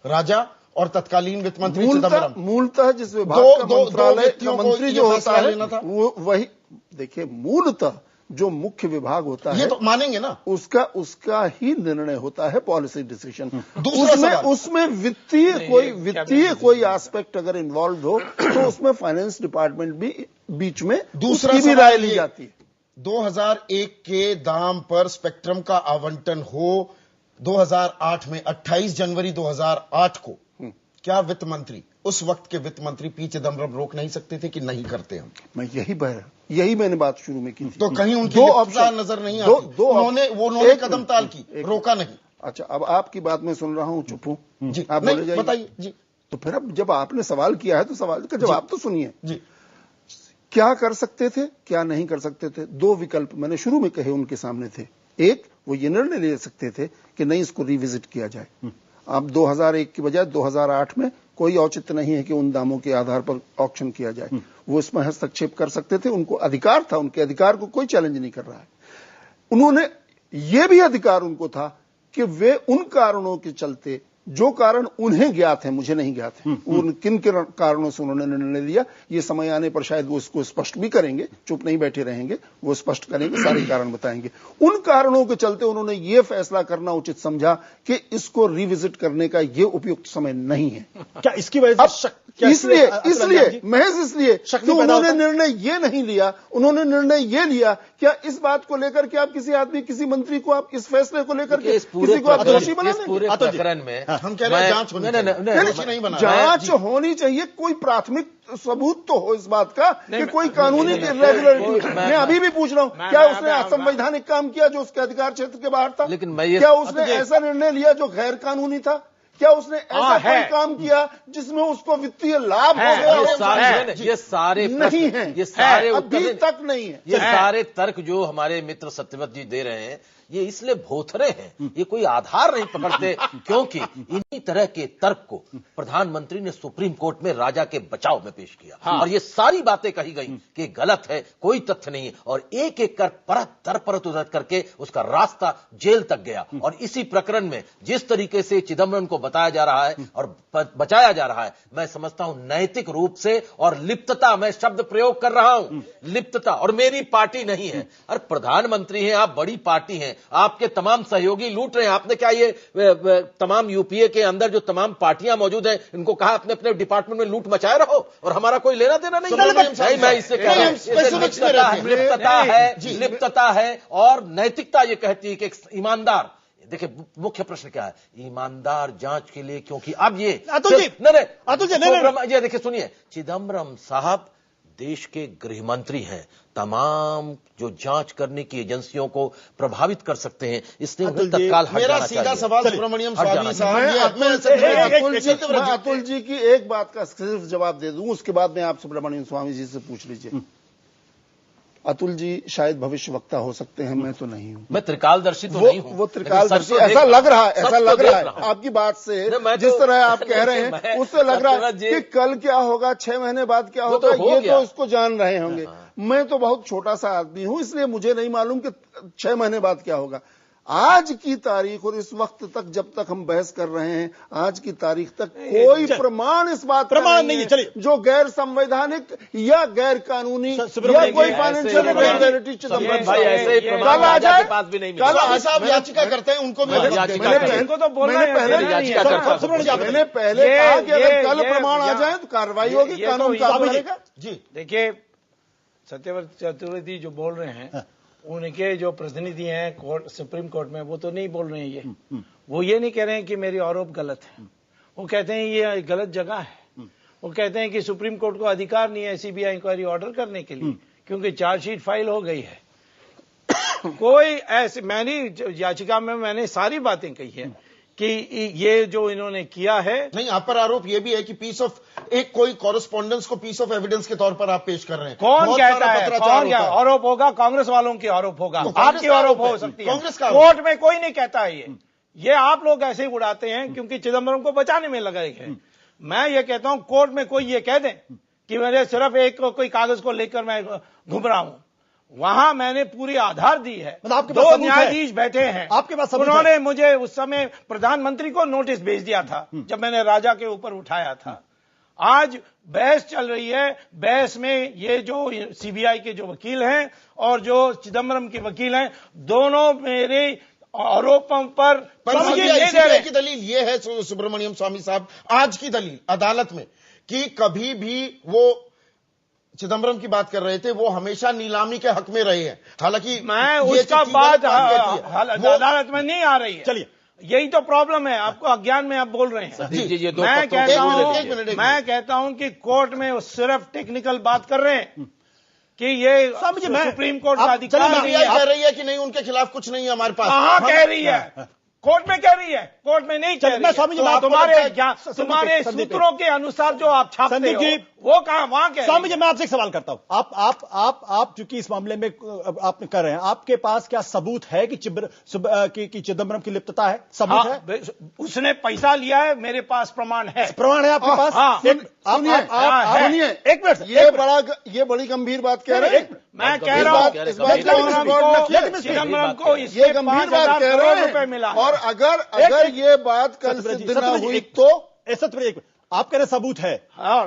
राजा और तत्कालीन वित्त मंत्री चिदम्बरम। मूलतः जिस विभाग का मंत्रालय का मंत्री जो होता है वो वही, देखिए, मूलतः जो मुख्य विभाग होता है, ये तो मानेंगे ना, उसका ही निर्णय होता है, पॉलिसी डिसीजन। उसमें वित्तीय कोई एस्पेक्ट अगर इन्वॉल्व हो तो उसमें फाइनेंस डिपार्टमेंट भी बीच में दूसरी भी राय ली जाती है। 2001 के दाम पर स्पेक्ट्रम का आवंटन हो 2008 में, 28 जनवरी 2008 को क्या वित्त मंत्री उस वक्त के वित्त मंत्री पी चिदम्बरम रोक नहीं सकते थे कि नहीं करते हम? मैं यही मैंने बात शुरू में की थी। तो कहीं उनकी दो ऑप्शन नजर नहीं आती? उन्होंने कदम ताल की, रोका नहीं। अच्छा, अब आपकी बात मैं सुन रहा हूं, चुप हूं जी, आप बोले जाइए, बताइए जी। तो फिर अब जब आपने सवाल किया है तो सवाल का जवाब तो सुनिए जी। क्या कर सकते थे, क्या नहीं कर सकते थे? दो विकल्प मैंने शुरू में कहे उनके सामने थे। एक, वो ये निर्णय ले सकते थे कि नहीं, इसको रिविजिट किया जाए। अब 2001 की बजाय 2008 में कोई औचित्य नहीं है कि उन दामों के आधार पर ऑक्शन किया जाए। वो इसमें हस्तक्षेप कर सकते थे, उनको अधिकार था, उनके अधिकार को कोई चैलेंज नहीं कर रहा है। उन्होंने ये भी अधिकार उनको था कि वे उन कारणों के चलते, जो कारण उन्हें ज्ञात है, मुझे नहीं ज्ञात है, उन किन कारणों से उन्होंने निर्णय लिया, ये समय आने पर शायद वो इसको स्पष्ट भी करेंगे, चुप नहीं बैठे रहेंगे, वो स्पष्ट करेंगे, सारे कारण बताएंगे। उन कारणों के चलते उन्होंने ये फैसला करना उचित समझा कि इसको रिविजिट करने का ये उपयुक्त समय नहीं है। क्या इसकी वजह से इसलिए महज इसलिए कि उन्होंने निर्णय ये नहीं लिया, उन्होंने निर्णय ये लिया, क्या इस बात को लेकर के आप किसी आदमी, किसी मंत्री को आप इस फैसले को लेकर के किसी को आप दोषी बनाएंगे? पूरे प्रकरण में हम कह रहे हैं जांच होनी चाहिए। जांच होनी चाहिए, कोई प्राथमिक सबूत तो हो इस बात का कि कोई कानूनी इरेगुलरिटी। मैं अभी भी पूछ रहा हूं, क्या उसने असंवैधानिक काम किया जो उसके अधिकार क्षेत्र के बाहर था? लेकिन क्या उसने ऐसा निर्णय लिया जो गैर कानूनी था? क्या उसने ऐसा कोई काम किया जिसमें उसको वित्तीय लाभ हो गया? ये सारे नहीं है, ये सारे अभी तक नहीं है। ये सारे तर्क जो हमारे मित्र सत्यव्रत जी दे रहे हैं, ये इसलिए भोथरे हैं, ये कोई आधार नहीं पकड़ते, क्योंकि इन्हीं तरह के तर्क को प्रधानमंत्री ने सुप्रीम कोर्ट में राजा के बचाव में पेश किया। और ये सारी बातें कही गई कि गलत है, कोई तथ्य नहीं है, और एक एक कर परत दर परत उलट करके उसका रास्ता जेल तक गया। और इसी प्रकरण में जिस तरीके से चिदम्बरम को बताया जा रहा है और बचाया जा रहा है, मैं समझता हूं नैतिक रूप से, और लिप्तता, मैं शब्द प्रयोग कर रहा हूं, लिप्तता, और मेरी पार्टी नहीं है। अरे प्रधानमंत्री हैं आप, बड़ी पार्टी हैं, आपके तमाम सहयोगी लूट रहे हैं। आपने क्या ये तमाम यूपीए के अंदर जो तमाम पार्टियां मौजूद हैं, इनको कहा अपने अपने डिपार्टमेंट में लूट मचाए रहो और हमारा कोई लेना देना नहीं? मैं इससे कह रहा हूं, लिप्तता है और नैतिकता ये कहती है कि एक ईमानदार, देखिए मुख्य प्रश्न क्या है, ईमानदार जांच के लिए, क्योंकि अब ये अतुल जी देखिए सुनिए, चिदम्बरम साहब देश के गृह मंत्री हैं, तमाम जो जांच करने की एजेंसियों को प्रभावित कर सकते हैं, इसलिए उन्हें तत्काल हट जाना चाहिए। मेरा सीधा सवाल सुब्रमण्यम स्वामी साहब, अतुल जी की एक बात का सिर्फ जवाब दे दूं, उसके बाद में आप सुब्रमण्यम स्वामी जी से पूछ लीजिए। अतुल जी शायद भविष्यवक्ता हो सकते हैं, मैं तो नहीं हूं। मैं त्रिकालदर्शी तो नहीं हूं। वो त्रिकालदर्शी ऐसा लग रहा है, ऐसा लग रहा है आपकी बात से, जिस तरह आप कह रहे हैं उससे लग रहा है कि कल क्या होगा, 6 महीने बाद क्या होगा, ये तो इसको जान रहे होंगे। मैं तो बहुत छोटा सा आदमी हूं, इसलिए मुझे नहीं मालूम कि 6 महीने बाद क्या होगा। आज की तारीख और इस वक्त तक जब तक हम बहस कर रहे हैं, आज की तारीख तक कोई प्रमाण इस बात प्रमाण नहीं है, चलिए, जो गैर संवैधानिक या गैर कानूनी या कोई फाइनेंशियल इरेगुलरिटी चिदम्बरम भाई ऐसे कल आ जाए, पास भी नहीं कल साहब याचिका करते हैं, उनको मैंने पहले कहा कि अगर कल प्रमाण आ जाए तो कार्रवाई होगी, कानून काम करेगा। जी देखिए, सत्यव्रत चतुर्वेदी जो बोल रहे हैं, उनके जो प्रतिनिधि हैं कोर्ट, सुप्रीम कोर्ट में, वो तो नहीं बोल रहे हैं ये। वो ये नहीं कह रहे हैं कि मेरी आरोप गलत है, वो कहते हैं ये गलत जगह है। वो कहते हैं कि सुप्रीम कोर्ट को अधिकार नहीं है सीबीआई इंक्वायरी ऑर्डर करने के लिए, क्योंकि चार्जशीट फाइल हो गई है। कोई ऐसे, मैंने याचिका में मैंने सारी बातें कही है कि ये जो इन्होंने किया है। नहीं, आप पर आरोप ये भी है कि पीस ऑफ एक कोई कॉरेस्पॉन्डेंस को पीस ऑफ एविडेंस के तौर पर आप पेश कर रहे हैं। कौन कहता है? कौन क्या आरोप होगा? कांग्रेस वालों की आरोप होगा, आपकी आरोप हो सकती है, कांग्रेस का कोर्ट में कोई नहीं कहता है ये आप लोग ऐसे ही उड़ाते हैं क्योंकि चिदम्बरम को बचाने में लगा है। मैं ये कहता हूं, कोर्ट में कोई ये कह दे कि मेरे सिर्फ एक कोई कागज को लेकर मैं घूम रहा हूं, वहां मैंने पूरी आधार दी है। आपके 2 न्यायाधीश बैठे हैं, आपके पास उन्होंने मुझे उस समय प्रधानमंत्री को नोटिस भेज दिया था जब मैंने राजा के ऊपर उठाया था। आज बहस चल रही है, बहस में ये जो सीबीआई के जो वकील हैं और जो चिदम्बरम के वकील हैं, दोनों मेरे आरोपों पर सीबीआई की दलील ये है सुब्रमण्यम स्वामी साहब, आज की दलील अदालत में, कि कभी भी वो चिदम्बरम की बात कर रहे थे, वो हमेशा नीलामी के हक में रहे हैं। हालांकि मैं उसका बात अदालत में नहीं आ रही है। चलिए, यही तो प्रॉब्लम है, आपको अज्ञान में आप बोल रहे हैं। जी, मैं कहता हूं कि कोर्ट में वो सिर्फ टेक्निकल बात कर रहे हैं कि ये सुप्रीम कोर्ट का अधिकार नहीं है। कह रही है कि नहीं उनके खिलाफ कुछ नहीं है हमारे पास। कहां कह रही है? कोर्ट में कह रही है, कोर्ट में नहीं कह रही है। स्वामी जी, तुम्हारे सूत्रों के अनुसार जो आप छापते हो वो कहां वहां कह? स्वामी जी, मैं आपसे एक सवाल करता हूं। आप चूंकि इस मामले में आप कर रहे हैं, आपके पास क्या सबूत है कि चिदंबरम की लिप्तता है? सबूत है? उसने पैसा लिया है, मेरे पास प्रमाण है। प्रमाण है आपके पास? सुनिए, एक मिनट, ये बड़ी गंभीर बात कह रहे हैं। मैं कह रहा हूं चिदंबरम को ये गंभीर बात कह रहे हैं मिला, और अगर ये बात कल सिद्ध न हुई तो आप कह रहे सबूत है,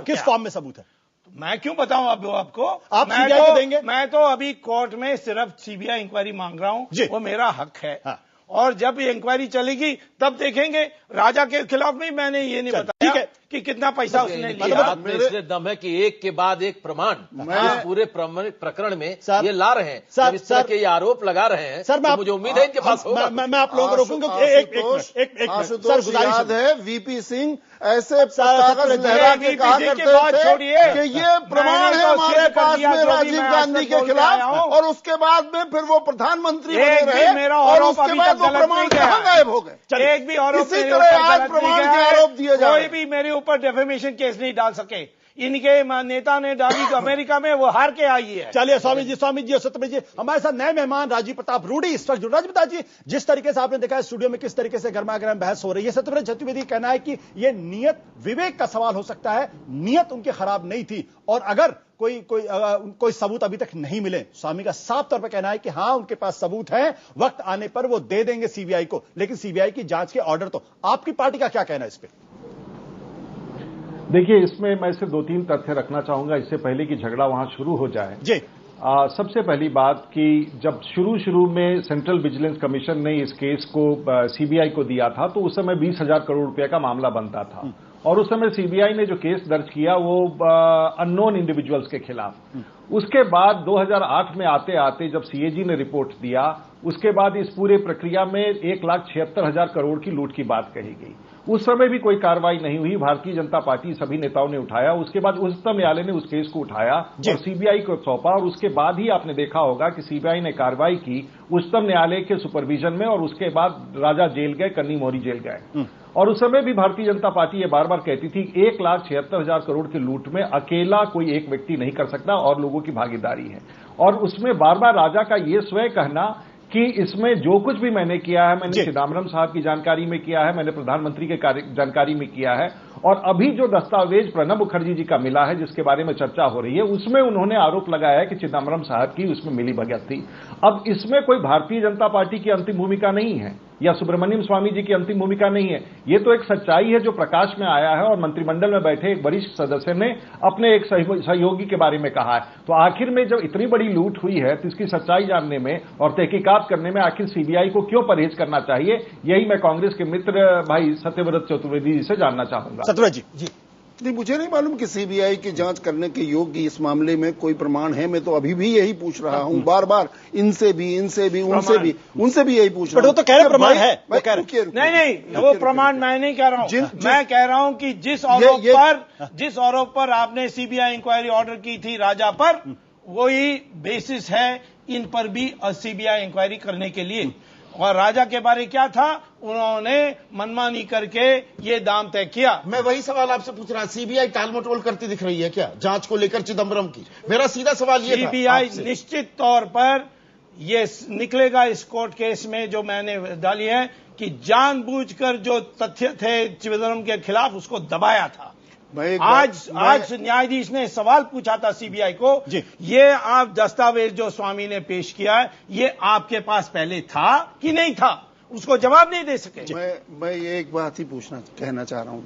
किस फॉर्म में सबूत है? मैं क्यों बताऊं आपको? आप सीबीआई को देंगे? मैं तो अभी कोर्ट में सिर्फ सीबीआई इंक्वायरी मांग रहा हूं, वो मेरा हक है। हाँ। और जब ये इंक्वायरी चलेगी तब देखेंगे। राजा के खिलाफ भी मैंने ये नहीं बताया कि कितना पैसा उसने लिया। इसलिए दम है कि एक के बाद एक प्रमाण इस पूरे प्रकरण में ये ला रहे हैं, जब इस तरह के ये आरोप लगा रहे हैं। सर, मुझे उम्मीद है इनके पास होगा। मैं आप लोगों को रोकूंगा। एक याद है वीपी सिंह ऐसे कागज लहरा के कहा करते थे कि ये प्रमाण है हमारे पास में राजीव गांधी के खिलाफ, और उसके बाद में फिर वो प्रधानमंत्री बने रहे, और उसके बाद वो प्रमाण कहां गायब हो गए? एक भी आरोप इसी तरह आज प्रमाण के आरोप दिए जा रहे हैं। कोई भी मेरे ऊपर डेफेमेशन केस नहीं डाल सके। इनके नेता ने डाली अमेरिका में, वो हार के आई है। चलिए स्वामी जी और सत्यव्रत जी, हमारे साथ नए मेहमान राजीव प्रताप रूडी इस वक्त जुड़। राजीव प्रताप जी, जिस तरीके से आपने देखा है स्टूडियो में किस तरीके से गर्मागर्म बहस हो रही है, सत्यव्रत चतुर्वेदी कहना है कि यह नियत विवेक का सवाल हो सकता है, नियत उनकी खराब नहीं थी, और अगर कोई सबूत अभी तक नहीं मिले। स्वामी का साफ तौर पर कहना है कि हां उनके पास सबूत है, वक्त आने पर वो दे देंगे सीबीआई को, लेकिन सीबीआई की जांच के ऑर्डर तो। आपकी पार्टी का क्या कहना है इस पे? देखिए, इसमें मैं सिर्फ 2-3 तथ्य रखना चाहूंगा इससे पहले कि झगड़ा वहां शुरू हो जाए। जी, सबसे पहली बात कि जब शुरू में सेंट्रल विजिलेंस कमीशन ने इस केस को सीबीआई को दिया था, तो उस समय 20,000 करोड़ रुपए का मामला बनता था, और उस समय सीबीआई ने जो केस दर्ज किया वो अननोन इंडिविजुअल्स के खिलाफ। उसके बाद 2008 में आते आते जब सीएजी ने रिपोर्ट दिया, उसके बाद इस पूरे प्रक्रिया में 1,76,000 करोड़ की लूट की बात कही गई। उस समय भी कोई कार्रवाई नहीं हुई। भारतीय जनता पार्टी सभी नेताओं ने उठाया, उसके बाद उच्चतम न्यायालय ने उस केस को उठाया और सीबीआई को सौंपा, और उसके बाद ही आपने देखा होगा कि सीबीआई ने कार्रवाई की उच्चतम न्यायालय के सुपरविजन में, और उसके बाद राजा जेल गए, कन्नी मोहरी जेल गए। और उस समय भी भारतीय जनता पार्टी ये बार बार कहती थी 1,76,000 करोड़ की लूट में अकेला कोई एक व्यक्ति नहीं कर सकता, और लोगों की भागीदारी है। और उसमें बार बार राजा का ये स्वयं कहना कि इसमें जो कुछ भी मैंने किया है, मैंने चिदंबरम साहब की जानकारी में किया है, मैंने प्रधानमंत्री के जानकारी में किया है, और अभी जो दस्तावेज प्रणब मुखर्जी जी का मिला है जिसके बारे में चर्चा हो रही है, उसमें उन्होंने आरोप लगाया है कि चिदंबरम साहब की उसमें मिलीभगत थी। अब इसमें कोई भारतीय जनता पार्टी की अंतिम भूमिका नहीं है या सुब्रमण्यम स्वामी जी की अंतिम भूमिका नहीं है। ये तो एक सच्चाई है जो प्रकाश में आया है, और मंत्रिमंडल में बैठे एक वरिष्ठ सदस्य ने अपने एक सहयोगी के बारे में कहा है। तो आखिर में जब इतनी बड़ी लूट हुई है तो इसकी सच्चाई जानने में और तहकीकात करने में आखिर सीबीआई को क्यों परहेज करना चाहिए, यही मैं कांग्रेस के मित्र भाई सत्यव्रत चतुर्वेदी जी से जानना चाहूंगा। सत्यव्रत जी। नहीं, मुझे नहीं मालूम कि सीबीआई की जांच करने के योग्य इस मामले में कोई प्रमाण है। मैं तो अभी भी यही पूछ रहा हूं, बार बार इनसे भी उनसे भी यही पूछ रहा हूं। वो तो कह रहे प्रमाण है, वो कह रहे नहीं, वो प्रमाण मैं नहीं कह रहा हूं। मैं कह रहा हूं कि जिस आरोप पर आपने सीबीआई इंक्वायरी ऑर्डर की थी राजा पर, वही बेसिस है इन पर भी सीबीआई इंक्वायरी करने के लिए। और राजा के बारे क्या था, उन्होंने मनमानी करके ये दाम तय किया। मैं वही सवाल आपसे पूछ रहा, सीबीआई टालमटोल करती दिख रही है क्या जांच को लेकर चिदंबरम की? मेरा सीधा सवाल ये था। सीबीआई निश्चित तौर पर ये निकलेगा इस कोर्ट केस में जो मैंने डाली है कि जानबूझकर जो तथ्य थे चिदंबरम के खिलाफ उसको दबाया था। आज न्यायाधीश ने सवाल पूछा था सीबीआई को, ये आप दस्तावेज जो स्वामी ने पेश किया है, ये आपके पास पहले था कि नहीं था? उसको जवाब नहीं दे सके। मैं ये एक बात ही कहना चाह रहा हूं।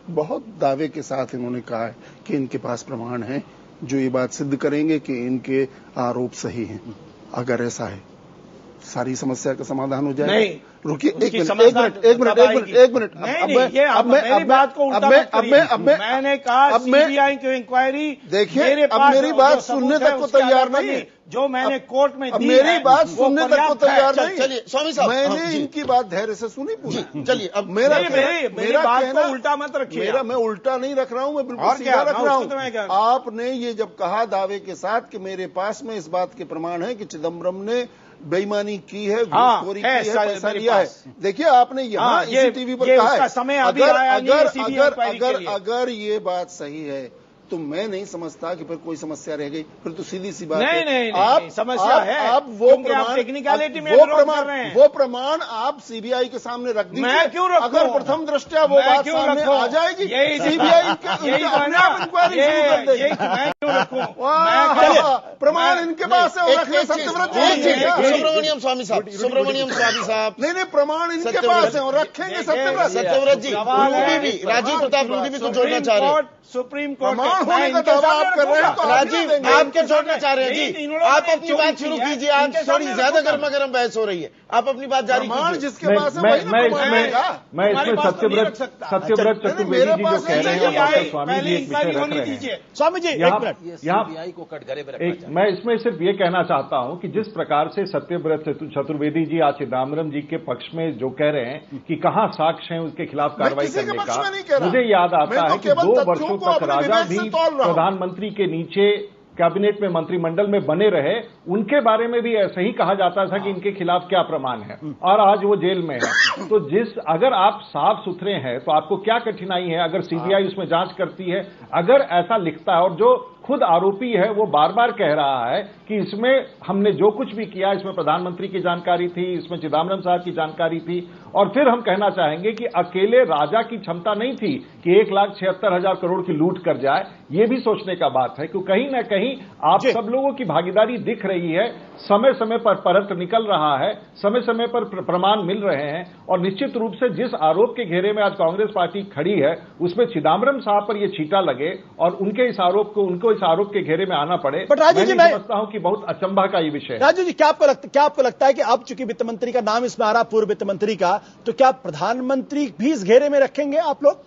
बहुत दावे के साथ इन्होंने कहा है कि इनके पास प्रमाण है जो ये बात सिद्ध करेंगे कि इनके आरोप सही हैं। अगर ऐसा है सारी समस्या का समाधान हो जाएगा। नहीं, रुकिए एक मिनट। मेरी बात को उल्टा मत करिए। मैंने कहा सीबीआई की इंक्वायरी, देखिए अब मेरी बात सुनने तक को तैयार नहीं, जो मैंने कोर्ट में दी मेरी बात सुनने तक को तैयार नहीं। चलिए स्वामी साहब, मैंने इनकी बात धैर्य से सुनी पूरी। चलिए अब मेरी बात को उल्टा मत रखिए। मैं उल्टा नहीं रख रहा हूं, मैं बिल्कुल सीधा रख रहा हूं। आपने ये जब कहा दावे के साथ कि मेरे पास में इस बात के प्रमाण है कि चिदम्बरम ने बेईमानी की है, घूसखोरी की है, पैसा लिया है, देखिए आपने यहाँ इसी टीवी पर कहा है। समय अगर ये बात सही है तो मैं नहीं समझता कि फिर कोई समस्या रह गई। फिर तो सीधी सी बात है। नहीं, आप समस्या है। आप वो प्रमाण, टेक्निकलिटी में वो प्रमाण आप सीबीआई के सामने रख दीजिए। मैं क्यों रखूं? अगर प्रथम दृष्टया वो बात सामने आ जाएगी, सीबीआई अपने आप इंक्वायरी शुरू कर देगी। मैं क्यों रखूं? प्रमाण इनके पास है, सत्यव्रत सुब्रमण्यम स्वामी साहब नहीं, प्रमाण इनके पास है और रखेंगे सत्यव्रत जी। राजीव प्रताप रूडी भी कुछ जोड़ना चाह रहे हैं। सुप्रीम कोर्ट होने का दावा आप कर रहे हैं तो राजीव आप क्या छोड़ना चाह रहे हैं जी? आप अपनी बात शुरू कीजिए। आप थोड़ी ज्यादा गर्मा गर्म बहस हो रही है, आप अपनी बात जारी कीजिए। जिसके पास है मैं इसमें सत्यव्रत चतुर्वेदी जी जो कह रहे हैं डॉक्टर स्वामी जी एक विषय रख रहे हैं। स्वामी जी सीबीआई को कटघरे में रखा जाए। मैं इसमें सिर्फ ये कहना चाहता हूं कि जिस प्रकार से सत्यव्रत चतुर्वेदी जी आज चिदम्बरम जी के पक्ष में जो कह रहे हैं कि कहां साक्ष्य हैं उसके खिलाफ कार्रवाई करने का, मुझे याद आता है कि 2 वर्षों तक राजा भी प्रधानमंत्री के नीचे कैबिनेट में मंत्रिमंडल में बने रहे, उनके बारे में भी ऐसा ही कहा जाता था कि इनके खिलाफ क्या प्रमाण है, और आज वो जेल में है। तो अगर आप साफ सुथरे हैं तो आपको क्या कठिनाई है अगर सीबीआई उसमें जांच करती है? अगर ऐसा लिखता है और जो खुद आरोपी है वो बार बार कह रहा है कि इसमें हमने जो कुछ भी किया इसमें प्रधानमंत्री की जानकारी थी, इसमें चिदम्बरम साहब की जानकारी थी, और फिर हम कहना चाहेंगे कि अकेले राजा की क्षमता नहीं थी कि 1,76,000 करोड़ की लूट कर जाए। ये भी सोचने का बात है कि कहीं ना कहीं आप सब लोगों की भागीदारी दिख रही है, समय समय पर परत निकल रहा है, समय समय पर प्रमाण मिल रहे हैं, और निश्चित रूप से जिस आरोप के घेरे में आज कांग्रेस पार्टी खड़ी है उसमें चिदम्बरम साहब पर यह छींटा लगे और उनके इस आरोप के घेरे में आना पड़े। बट राजू जी, मैं समझता हूं कि बहुत अचंभा का ये विषय है। राजू जी, क्या आपको लगता है कि अब चूंकि वित्त मंत्री का नाम इसमें आ रहा, पूर्व वित्त मंत्री का, तो क्या प्रधानमंत्री भी इस घेरे में रखेंगे आप लोग?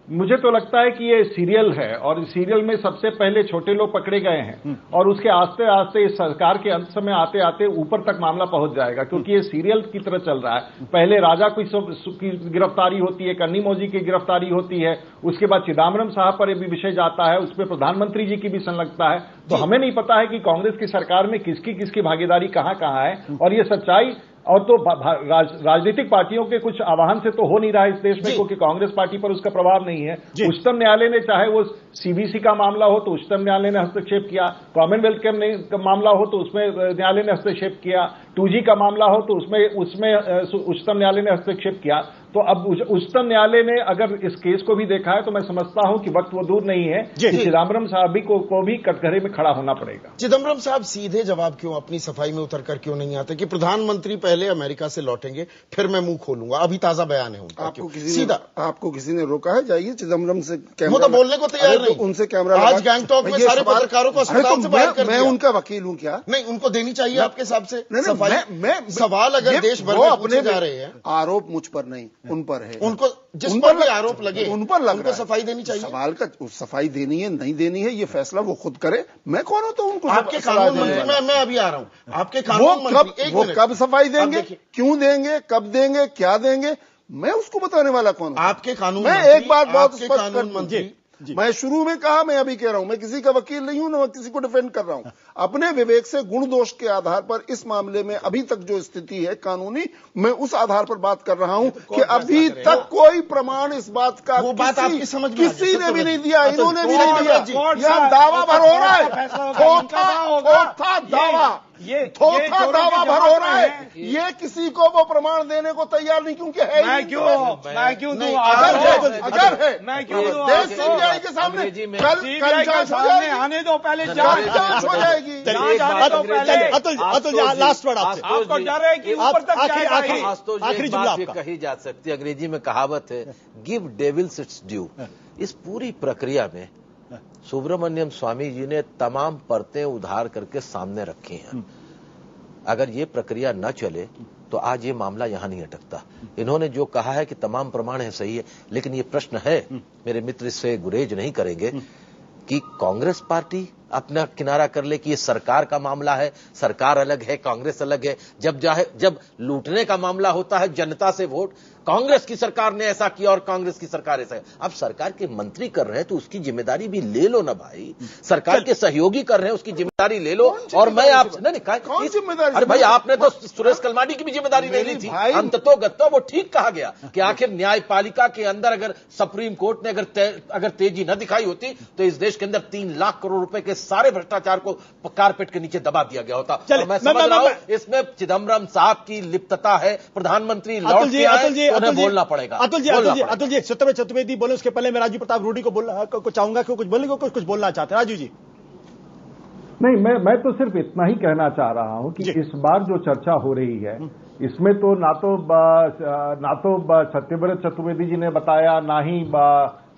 मुझे तो लगता है कि ये सीरियल है और इस सीरियल में सबसे पहले छोटे लोग पकड़े गए हैं और उसके आस्ते आस्ते इस सरकार के अंत समय आते आते ऊपर तक मामला पहुंच जाएगा, क्योंकि ये सीरियल की तरह चल रहा है। पहले राजा की गिरफ्तारी होती है, कन्नीमोजी की गिरफ्तारी होती है, उसके बाद चिदम्बरम साहब पर भी विषय जाता है, उसमें प्रधानमंत्री जी की भी संलग्नता है। तो हमें नहीं पता है कि कांग्रेस की सरकार में किसकी किसकी भागीदारी कहां कहां है, और ये सच्चाई और तो राजनीतिक पार्टियों के कुछ आह्वान से तो हो नहीं रहा है इस देश में, क्योंकि कांग्रेस पार्टी पर उसका प्रभाव नहीं है। उच्चतम न्यायालय ने, चाहे वो सीबीसी का मामला हो तो उच्चतम न्यायालय ने हस्तक्षेप किया, कॉमनवेल्थ का मामला हो तो उसमें न्यायालय ने हस्तक्षेप किया, 2G का मामला हो तो उसमें उच्चतम न्यायालय ने हस्तक्षेप किया। तो अब उच्चतम न्यायालय ने अगर इस केस को भी देखा है तो मैं समझता हूं कि वक्त वो दूर नहीं है कि चिदम्बरम साहब को भी कटघरे में खड़ा होना पड़ेगा। चिदम्बरम साहब सीधे जवाब क्यों अपनी सफाई में उतरकर क्यों नहीं आते कि प्रधानमंत्री पहले अमेरिका से लौटेंगे फिर मैं मुंह खोलूंगा? अभी ताजा बयान है उनका। आपको किसी ने रोका है? जाइए चिदम्बरम से वो तो बोलने को तैयार नहीं, उनसे कैमरा आज गैंगटॉक में सारे पत्रकारों को अस्पताल से बाहर कर दिया। मैं उनका वकील हूं क्या? नहीं, उनको देनी चाहिए आपके हिसाब से सवाल। अगर देश भर में पूछे जा रहे हैं, आरोप मुझ पर नहीं उन पर है, उनको जिस पर भी आरोप लगे उन पर लग उनको सफाई देनी चाहिए। सवाल का सफाई देनी है नहीं देनी है ये फैसला वो खुद करे, मैं कौन हूं तो उनको? आपके कानून मंत्री, मैं अभी आ रहा हूं, आपके कानून मंत्री वो कब सफाई देंगे, क्यों देंगे, कब देंगे, क्या देंगे, मैं उसको बताने वाला कौन हूं? आपके कानून मैं मंत्री, एक बात बहुत स्पष्ट कानून मंत्री, मैं शुरू में कहा, मैं अभी कह रहा हूं, मैं किसी का वकील नहीं हूं, ना मैं किसी को डिफेंड कर रहा हूं। अपने विवेक से गुण दोष के आधार पर इस मामले में अभी तक जो स्थिति है कानूनी, मैं उस आधार पर बात कर रहा हूं कि अभी तक कोई प्रमाण इस बात का किसी ने भी नहीं दिया, इन्होंने भी नहीं दिया। यह दावा भर हो रहा है, थोथा दावा, ये थोथा दावा भर हो रहा है। ये किसी को वो प्रमाण देने को तैयार नहीं, क्योंकि है मैं क्यों दूं? अगर है मैं क्यों दूं? सीबीआई के सामने कल जांच हो जाएगी, आने दो पहले, जांच हो जाएगी। अतुल लास्ट वर्ड आपसे। आपको डर है कि ऊपर तक आखिरी बात कही जा सकती है, अंग्रेजी में कहावत है, गिव डेविल्स इट्स ड्यू। इस पूरी प्रक्रिया में सुब्रमण्यम स्वामी जी ने तमाम परतें उधार करके सामने रखी हैं अगर ये प्रक्रिया न चले तो आज ये मामला यहां नहीं अटकता। इन्होंने जो कहा है कि तमाम प्रमाण है, सही है, लेकिन ये प्रश्न है, मेरे मित्र इससे गुरेज नहीं करेंगे, कि कांग्रेस पार्टी अपना किनारा कर ले कि ये सरकार का मामला है, सरकार अलग है, कांग्रेस अलग है। जब लूटने का मामला होता है, जनता से वोट, कांग्रेस की सरकार ने ऐसा किया और कांग्रेस की सरकार ऐसा है। अब सरकार के मंत्री कर रहे हैं तो उसकी जिम्मेदारी भी ले लो ना भाई। सरकार के सहयोगी कर रहे हैं, उसकी जिम्मेदारी ले लो। और मैं आपसे नहीं जिम्मेदारी, अरे भाई आपने तो सुरेश कलमाडी की भी जिम्मेदारी नहीं ली थी। अंततोगत्वा वो ठीक कहा गया कि आखिर न्यायपालिका के अंदर अगर सुप्रीम कोर्ट ने अगर तेजी न दिखाई होती तो इस देश के अंदर 3 लाख करोड़ रुपए के सारे भ्रष्टाचार को कारपेट के नीचे दबा दिया गया होता। और मैं समझ रहा हूं इसमें चिदम्बरम साहब की लिप्तता है। प्रधानमंत्री लौट के आए, उन्हें बोलना पड़ेगा। अतुल जी सत्यव्रत चतुर्वेदी बोले, उसके पहले मैं राजीव प्रताप रूडी को चाहूंगा कि कुछ बोलेंगे, कुछ बोलना चाहते हैं। राजू जी। नहीं, मैं तो सिर्फ इतना ही कहना चाह रहा हूं कि इस बार जो चर्चा हो रही है इसमें तो ना तो सत्यव्रत चतुर्वेदी जी ने बताया, ना ही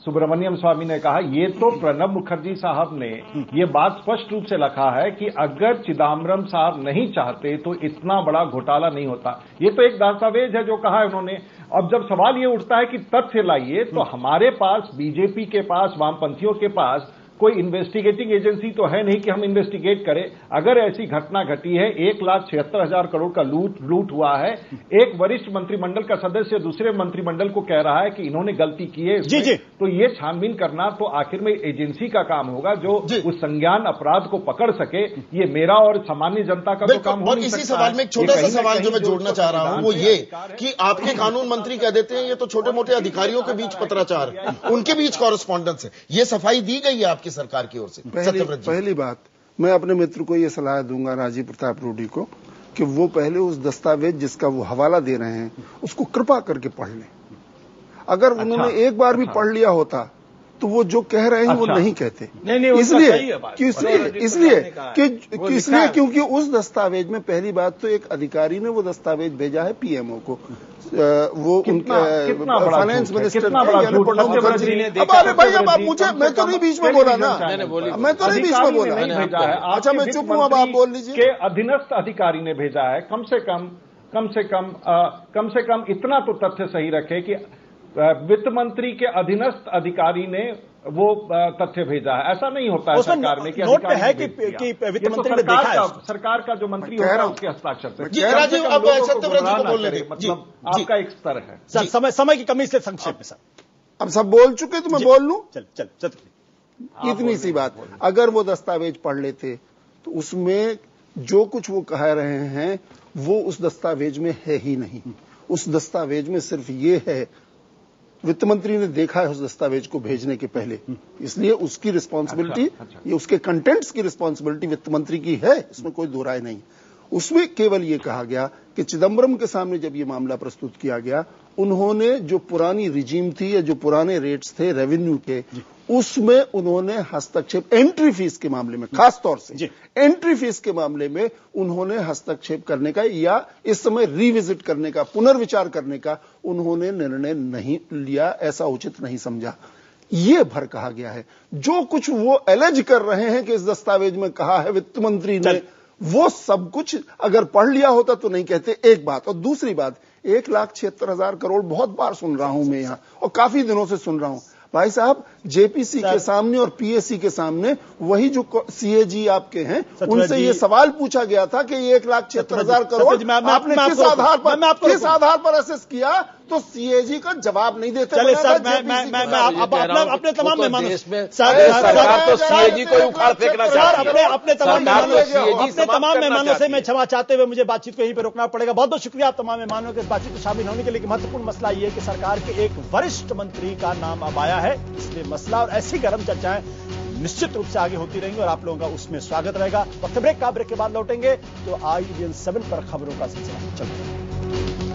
सुब्रमण्यम स्वामी ने कहा। ये तो प्रणब मुखर्जी साहब ने ये बात स्पष्ट रूप से लिखा है कि अगर चिदम्बरम साहब नहीं चाहते तो इतना बड़ा घोटाला नहीं होता। ये तो एक दस्तावेज है जो कहा है उन्होंने। अब जब सवाल ये उठता है कि तथ्य लाइए, तो हमारे पास, बीजेपी के पास, वामपंथियों के पास कोई इन्वेस्टिगेटिंग एजेंसी तो है नहीं कि हम इन्वेस्टिगेट करें। अगर ऐसी घटना घटी है, 1,76,000 करोड़ का लूट हुआ है, एक वरिष्ठ मंत्रिमंडल का सदस्य दूसरे मंत्रिमंडल को कह रहा है कि इन्होंने गलती की है, जी। तो ये छानबीन करना तो आखिर में एजेंसी का काम होगा जो उस संज्ञान अपराध को पकड़ सके। ये मेरा और सामान्य जनता का तो काम हो नहीं सकता। इसी सवाल में एक छोटा सा सवाल जो मैं जोड़ना चाह रहा हूं वो ये कि आपके कानून मंत्री कह देते हैं ये तो छोटे मोटे अधिकारियों के बीच पत्राचार, उनके बीच कॉरेस्पॉन्डेंस है। ये सफाई दी गई है आपकी सरकार की ओर से। पहली बात, मैं अपने मित्र को यह सलाह दूंगा, राजीव प्रताप रूडी को, कि वो पहले उस दस्तावेज जिसका वो हवाला दे रहे हैं उसको कृपा करके पढ़ लें। अगर उन्होंने एक बार भी पढ़ लिया होता तो वो जो कह रहे हैं वो नहीं कहते। इसलिए क्योंकि उस दस्तावेज में पहली बात तो एक अधिकारी ने वो दस्तावेज भेजा है पीएमओ को, वो फाइनेंस मिनिस्टर प्रणब मुखर्जी ने। अरे भाई अब आप मुझे, मैं तो नहीं बीच में बोला ना, मैं तो नहीं बीच में बोला। अच्छा मैं चुप हूं, अब आप बोल लीजिए। अधीनस्थ अधिकारी ने भेजा है। कम से कम इतना तो तथ्य सही रखे कि वित्त मंत्री के अधीनस्थ अधिकारी ने वो तथ्य भेजा है। ऐसा नहीं होता है सरकार में कि नोट पे है कि वित्त मंत्री ने देखा है। सरकार का जो मंत्री होता है उसके हस्ताक्षर से। अब सत्यव्रत जी को बोलने दें, मतलब आपका एक स्तर है। सर समय की कमी से संक्षेप में सर। अब सब बोल चुके तो मैं बोल लूं। चल इतनी सी बात, अगर वो दस्तावेज पढ़ लेते तो उसमें जो कुछ वो कह रहे हैं वो उस दस्तावेज में है ही नहीं। उस दस्तावेज में सिर्फ ये है, वित्त मंत्री ने देखा है उस दस्तावेज को भेजने के पहले, इसलिए उसकी रिस्पॉन्सिबिलिटी, ये उसके कंटेंट्स की रिस्पॉन्सिबिलिटी वित्त मंत्री की है, इसमें कोई दो राय नहीं। उसमें केवल ये कहा गया कि चिदम्बरम के सामने जब ये मामला प्रस्तुत किया गया, उन्होंने जो पुरानी रिजीम थी या जो पुराने रेट्स थे रेवेन्यू के, उसमें उन्होंने हस्तक्षेप, एंट्री फीस के मामले में खास तौर से एंट्री फीस के मामले में उन्होंने हस्तक्षेप करने का या इस समय रिविजिट करने का, पुनर्विचार करने का उन्होंने निर्णय नहीं लिया, ऐसा उचित नहीं समझा। ये भर कहा गया है। जो कुछ वो एलेज कर रहे हैं कि इस दस्तावेज में कहा है वित्त मंत्री ने, वो सब कुछ अगर पढ़ लिया होता तो नहीं कहते। एक बात। और दूसरी बात, 1,76,000 करोड़ बहुत बार सुन रहा हूं मैं यहां, और काफी दिनों से सुन रहा हूं। भाई साहब, जेपीसी के सामने और पीएससी के सामने वही जो सीएजी आपके हैं उनसे ये सवाल पूछा गया था कि 1,76,000 करोड़ आपने किस आधार पर असेस किया, तो सीएजी का जवाब नहीं देते। चलिए सर, मैं अपने तमाम मेहमानों सरकार तो सीएजी को उखाड़ फेंकना चाहती है। अपने तमाम मेहमानों से मैं क्षमा चाहते हुए मुझे बातचीत को यहीं पर रोकना पड़ेगा। बहुत बहुत शुक्रिया आप तमाम मेहमानों के इस बातचीत में शामिल होने के लिए। महत्वपूर्ण मसला ये है कि सरकार के एक वरिष्ठ मंत्री का नाम अब आया है, इसलिए मसला और ऐसी गर्म चर्चाएं निश्चित रूप से आगे होती रहेंगी और आप लोगों का उसमें स्वागत रहेगा। वक्त ब्रेक के बाद लौटेंगे तो IBN 7 पर खबरों का सिलसिला चलता है।